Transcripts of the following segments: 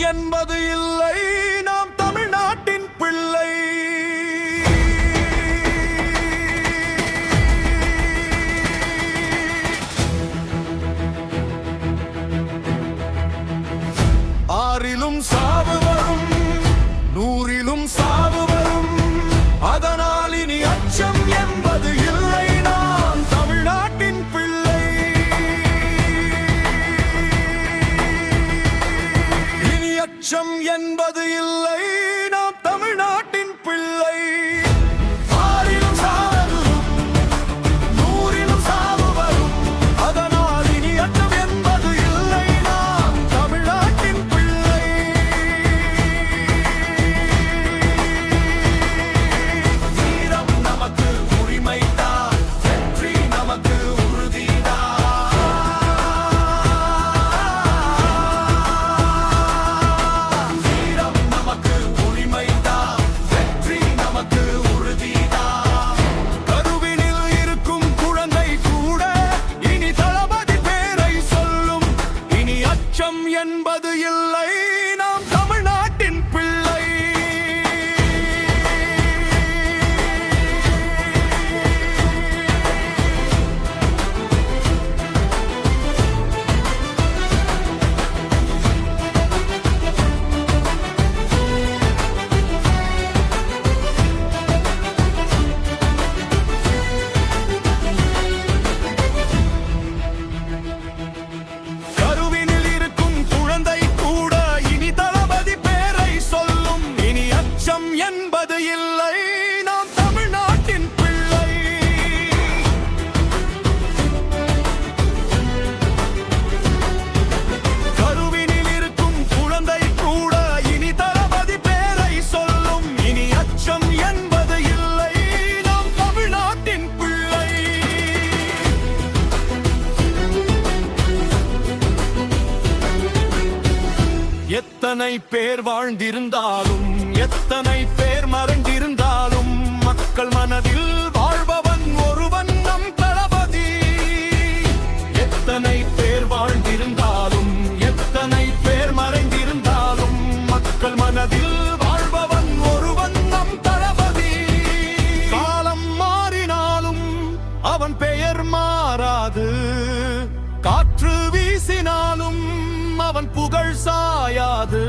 என்பது இல்லை, நாம் தமிழ்நாட்டின் பிள்ளை. ஆறிலும் சாவு வரும், நூறிலும் சாவு வரும், அதனால் இனி அச்சம் என்பது இல்லை, நாம் தமிழ்நாட்டின் பிள்ளை. இனி அச்சம் என்பது இல்லை, நாம் தமிழ்நாட்டின் பிள்ளை. ஆறிலும் சாவு வரும், நூறிலும் சாவு வரும், அதனால் இனி அச்சம் என்பது இல்லை, நாம் தமிழ்நாட்டின் பிள்ளை. வீரம் நமக்கு உரிமைதான், வெற்றி நமக்கு உறுதிதான். வீரம் நமக்கு உரிமைதான், வெற்றி நமக்கு உறுதிதான். கருவினில் இருக்கும் குழந்தை கூட இனி தளபதி பேரை சொல்லும். இனி அச்சம் என்பது இல்லை, நாம் தமிழ்நாட்டின் பிள்ளை. கருவினில் இருக்கும் குழந்தை கூட இனி தளபதி பேரை சொல்லும். இனி அச்சம் என்பது இல்லை, நாம் தமிழ்நாட்டின் பிள்ளை. கருவினில் இருக்கும் குழந்தை கூட இனி தளபதி பேரை சொல்லும். இனி அச்சம் என்பது இல்லை, நாம் தமிழ்நாட்டின் பிள்ளை. எத்தனை பேர் வாழ்ந்திருந்தாலும், எத்தனை பேர் மறைந்திருந்தாலும், மக்கள் மனதில் வாழ்பவன் ஒருவன் நம் தளபதி. எத்தனை பேர் வாழ்ந்திருந்தாலும், எத்தனை பேர் மறைந்திருந்தாலும், மக்கள் மனதில் வாழ்பவன் ஒருவன் நம் தளபதி. காலம் மாறினாலும் அவன் பெயர் மாறாது, காற்று வீசினாலும் அவன் புகழ் சாயாது.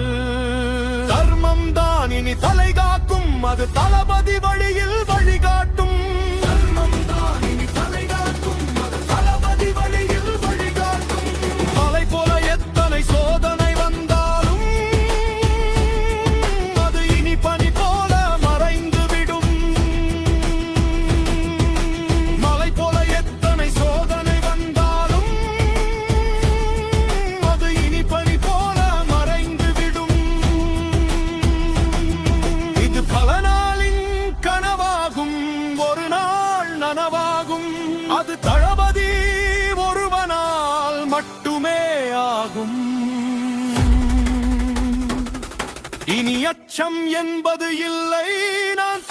தர்மம் தான் இனி தலை காக்கும், அது தளபதி வழியில் வழிகாட்டும். தர்மம் தான் இனி தலை காக்கும், அது தளபதி வழியில் வழிகாட்டும். மலை போல எத்தனை சோதனை வந்தாலும் அது இனி பனி போல மறைந்து விடும். மலை போல எத்தனை சோதனை வந்தாலும் அது இனி பனி போல மறைந்து விடும். இது பல நாளின் கனவாகும், ஒரு நாள் நனவாகும். அது தளபதி ஒருவனால் மட்டுமே ஆகும். இனி அச்சம் என்பது இல்லை, நான்